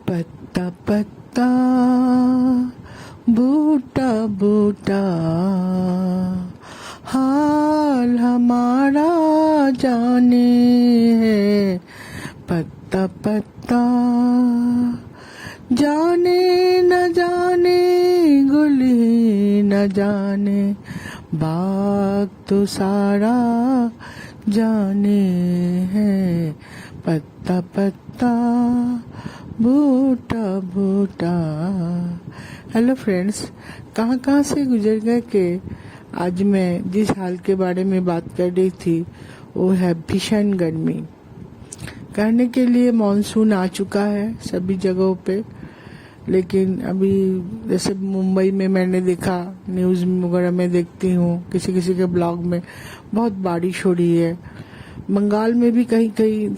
पत्ता पत्ता बूटा बूटा हाल हमारा जाने है। पत्ता पत्ता जाने न जाने गुली न जाने बाग तो सारा जाने है। पत्ता पत्ता बूटा बूटा। हेलो फ्रेंड्स, कहाँ कहाँ से गुजर गए कि आज मैं जिस हाल के बारे में बात कर रही थी वो है भीषण गर्मी। कहने के लिए मॉनसून आ चुका है सभी जगहों पे, लेकिन अभी जैसे मुंबई में मैंने देखा, न्यूज़ वगैरह में देखती हूँ, किसी किसी के ब्लॉग में बहुत बारिश हो रही है। बंगाल में भी कहीं कहीं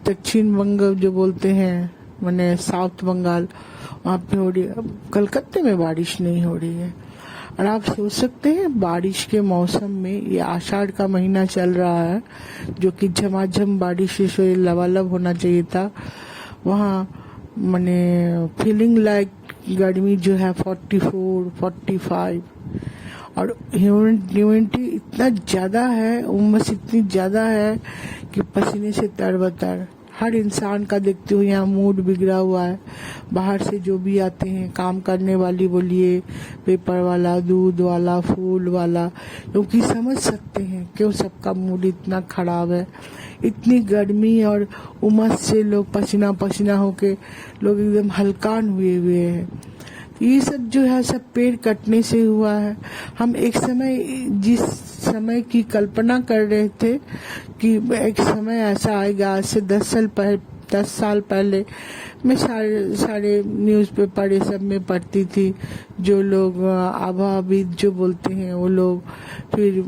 दक्षिण बंग जो बोलते हैं, माने साउथ बंगाल, वहाँ पे हो रही है। अब कलकत्ते में बारिश नहीं हो रही है। और आप सोच सकते हैं बारिश के मौसम में, ये आषाढ़ का महीना चल रहा है जो कि झमाझम बारिश से लबालब होना चाहिए था, वहाँ माने फीलिंग लाइक गर्मी जो है 44, 45 और ह्यूमिडिटी इतना ज्यादा है, उमस इतनी ज्यादा है कि पसीने से तरबतर। हर इंसान का देखते हुए यहाँ मूड बिगड़ा हुआ है। बाहर से जो भी आते हैं, काम करने वाली बोलिए, पेपर वाला, दूध वाला, फूल वाला, क्योंकि समझ सकते हैं क्यों सबका मूड इतना खराब है। इतनी गर्मी और उमस से लोग पसीना पसीना होके लोग एकदम हलकान हुए हुए हैं। ये सब जो है सब पेड़ कटने से हुआ है। हम एक समय जिस समय की कल्पना कर रहे थे कि एक समय ऐसा आएगा, आज से 10 साल पहले मैं सारे न्यूज़पेपर ये सब में पढ़ती थी। जो लोग आबाविद जो बोलते हैं वो लोग, फिर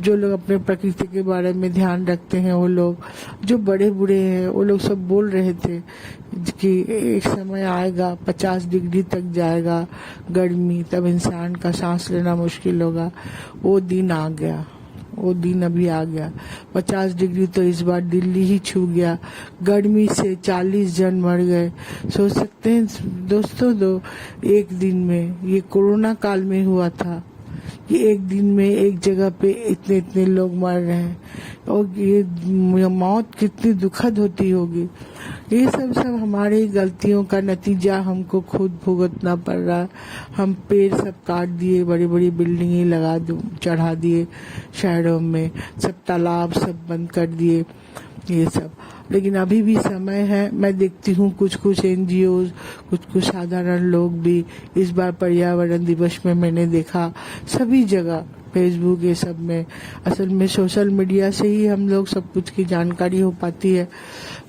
जो लोग अपने प्रकृति के बारे में ध्यान रखते हैं वो लोग, जो बड़े बूढ़े हैं वो लोग सब बोल रहे थे कि एक समय आएगा 50 डिग्री तक जाएगा गर्मी, तब इंसान का सांस लेना मुश्किल होगा। वो दिन आ गया, वो दिन अभी आ गया। 50 डिग्री तो इस बार दिल्ली ही छू गया। गर्मी से 40 जन मर गए। सोच सकते हैं दोस्तों, एक दिन में, ये कोरोना काल में हुआ था कि एक दिन में एक जगह पे इतने इतने लोग मर रहे हैं, और ये मौत कितनी दुखद होती होगी। ये सब हमारी गलतियों का नतीजा हमको खुद भुगतना पड़ रहा है। हम पेड़ सब काट दिए, बड़ी बड़ी बिल्डिंगें चढ़ा दिए शहरों में, सब तालाब सब बंद कर दिए, ये सब। लेकिन अभी भी समय है। मैं देखती हूँ कुछ NGO, कुछ साधारण लोग भी इस बार पर्यावरण दिवस में मैंने देखा सभी जगह, फेसबुक ये सब में। असल में सोशल मीडिया से ही हम लोग सब कुछ की जानकारी हो पाती है,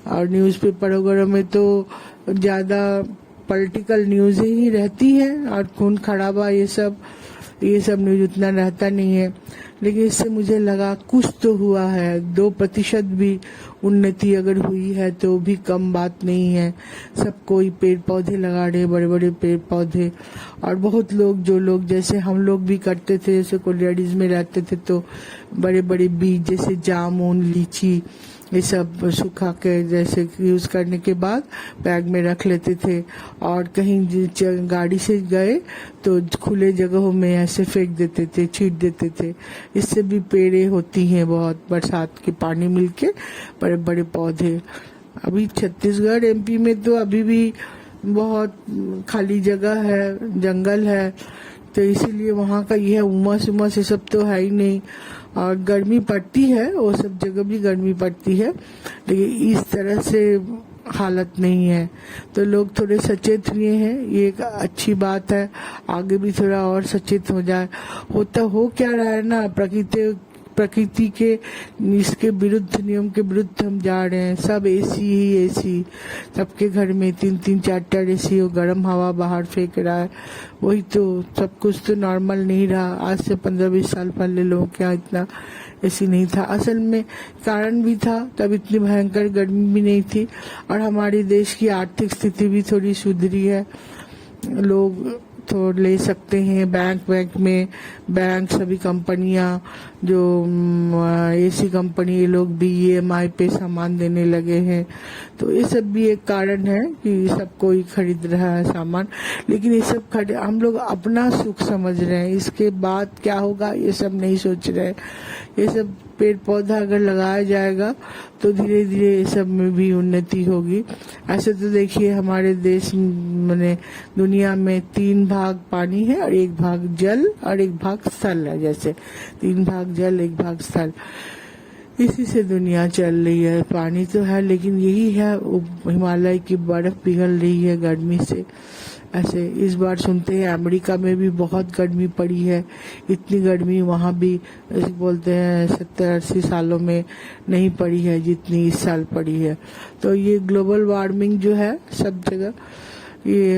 और न्यूज़पेपर वगैरह में तो ज्यादा पॉलिटिकल न्यूज़ ही रहती है, और खून खराबा ये सब न्यूज उतना रहता नहीं है। लेकिन इससे मुझे लगा कुछ तो हुआ है। 2% भी उन्नति अगर हुई है तो भी कम बात नहीं है। सब कोई पेड़ पौधे लगा रहे, बड़े बड़े पेड़ पौधे। और बहुत लोग, जो लोग जैसे हम लोग भी करते थे, जैसे कॉलोनीज में रहते थे तो बड़े बड़े बीज जैसे जामुन, लीची, ये सब सुखा के जैसे यूज करने के बाद बैग में रख लेते थे, और कहीं गाड़ी से गए तो खुले जगहों में ऐसे फेंक देते थे, छीट देते थे। इससे भी पेड़े होती हैं बहुत, बरसात के पानी मिलके बड़े बड़े पौधे। अभी छत्तीसगढ़ MP में तो अभी भी बहुत खाली जगह है, जंगल है, तो इसीलिए वहाँ का यह उमस ये सब तो है ही नहीं। और गर्मी पड़ती है, वो सब जगह भी गर्मी पड़ती है, लेकिन इस तरह से हालत नहीं है। तो लोग थोड़े सचेत हुए हैं, ये एक अच्छी बात है। आगे भी थोड़ा और सचेत हो जाए। होता हो क्या रहा है ना, प्रकृति के इसके विरुद्ध, नियम के विरुद्ध हम जा रहे हैं। सब AC, सबके घर में 3-3, 4-4 AC हो, गर्म हवा बाहर फेंक रहा है। वही तो, सब कुछ तो नॉर्मल नहीं रहा। आज से 15-20 साल पहले लोगों के यहाँ इतना AC नहीं था। असल में कारण भी था, तब इतनी भयंकर गर्मी भी नहीं थी, और हमारे देश की आर्थिक स्थिति भी थोड़ी सुधरी है। लोग तो ले सकते हैं। बैंक में बैंक सभी कंपनियां जो एसी कंपनी, ये लोग भी ईएमआई पे सामान देने लगे हैं। तो ये सब भी एक कारण है कि सब कोई खरीद रहा है सामान। लेकिन ये सब हम लोग अपना सुख समझ रहे हैं, इसके बाद क्या होगा ये सब नहीं सोच रहे हैं। ये सब पेड़ पौधा अगर लगाया जाएगा तो धीरे धीरे ये सब में भी उन्नति होगी। ऐसे तो देखिए हमारे देश में, दुनिया में 3 भाग पानी है और 1 भाग जल और 1 भाग स्थल है। जैसे 3 भाग जल 1 भाग स्थल, इसी से दुनिया चल रही है। पानी तो है लेकिन यही है, हिमालय की बर्फ पिघल रही है गर्मी से। ऐसे इस बार सुनते हैं अमेरिका में भी बहुत गर्मी पड़ी है। इतनी गर्मी वहाँ भी ऐसे बोलते हैं 70-80 सालों में नहीं पड़ी है जितनी इस साल पड़ी है। तो ये ग्लोबल वार्मिंग जो है सब जगह, ये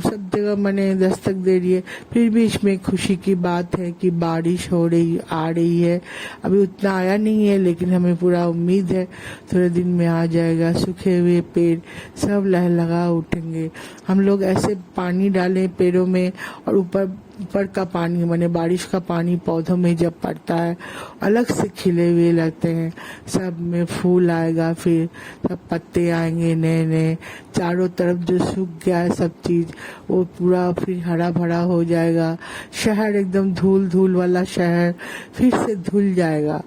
सब जगह मैंने दस्तक दे रही है। फिर भी इसमें खुशी की बात है कि बारिश आ रही है। अभी उतना आया नहीं है लेकिन हमें पूरा उम्मीद है थोड़े दिन में आ जाएगा। सूखे हुए पेड़ सब लहलहा उठेंगे। हम लोग ऐसे पानी डालें पेड़ों में, और ऊपर का पानी माने बारिश का पानी पौधों में जब पड़ता है अलग से खिले हुए लगते हैं। सब में फूल आएगा, फिर सब पत्ते आएंगे नए नए। चारों तरफ जो सूख गया है सब चीज वो पूरा फिर हरा भरा हो जाएगा। शहर एकदम धूल धूल वाला शहर फिर से धुल जाएगा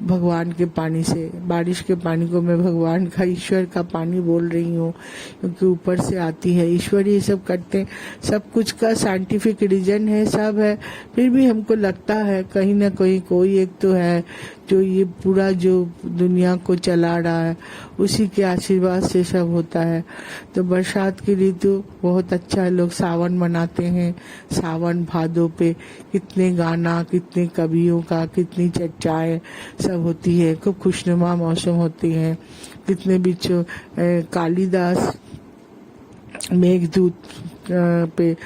भगवान के पानी से। बारिश के पानी को मैं भगवान का, ईश्वर का पानी बोल रही हूँ क्योंकि ऊपर से आती है। ईश्वर ये सब करते हैं, सब कुछ का साइंटिफिक रीजन है, सब है। फिर भी हमको लगता है कहीं ना कहीं कोई एक तो है जो ये पूरा जो दुनिया को चला रहा है, उसी के आशीर्वाद से सब होता है। तो बरसात की ऋतु बहुत अच्छा है। लोग सावन मनाते हैं, सावन भादों पे कितने गाना, कितने कवियों का, कितनी चर्चाएं सब होती है। खूब खुशनुमा मौसम होती है। कितने बिच्छू कालिदास मेघदूत पे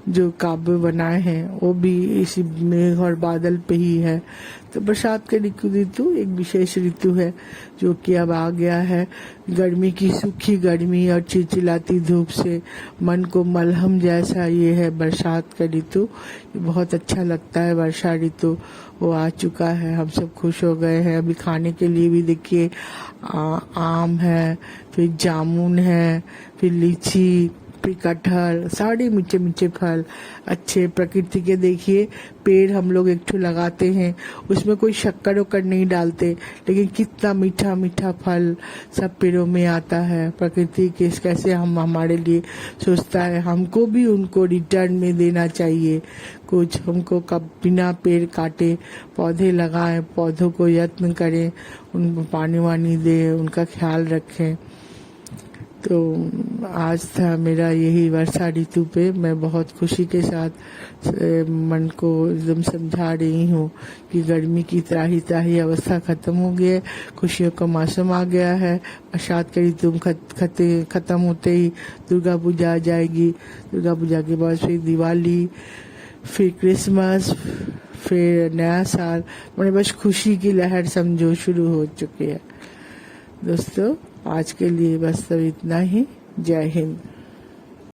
जो काव्य बनाए हैं वो भी इसी मेघ और बादल पे ही है। तो बरसात का ऋतु एक विशेष ऋतु है जो कि अब आ गया है। गर्मी की सूखी गर्मी और चिलचिलाती धूप से मन को मलहम जैसा ये है बरसात का ऋतु। बहुत अच्छा लगता है वर्षा ऋतु। वो आ चुका है, हम सब खुश हो गए हैं। अभी खाने के लिए भी देखिए आम है, फिर जामुन है, फिर लीची, फिर कटहल, सारे मीठे मीठे फल अच्छे प्रकृति के। देखिए पेड़ हम लोग एक ठो लगाते हैं, उसमें कोई शक्कर वक्कर नहीं डालते, लेकिन कितना मीठा मीठा फल सब पेड़ों में आता है। प्रकृति के कैसे हम हमारे लिए सोचता है, हमको भी उनको रिटर्न में देना चाहिए कुछ। हमको कब बिना पेड़ काटे पौधे लगाएं, पौधों को यत्न करें, उनको पानी वानी दें, उनका ख्याल रखें। तो आज था मेरा यही वर्षा ऋतु पे। मैं बहुत खुशी के साथ मन को एकदम समझा रही हूँ कि गर्मी की त्राही त्राही अवस्था खत्म हो गई है, खुशियों का मौसम आ गया है। बरसात का ऋतु खत्म होते ही दुर्गा पूजा आ जाएगी। दुर्गा पूजा के बाद फिर दिवाली, फिर क्रिसमस, फिर नया साल। मैंने बस खुशी की लहर समझो शुरू हो चुकी है। दोस्तों आज के लिए बस सब इतना ही। जय हिंद।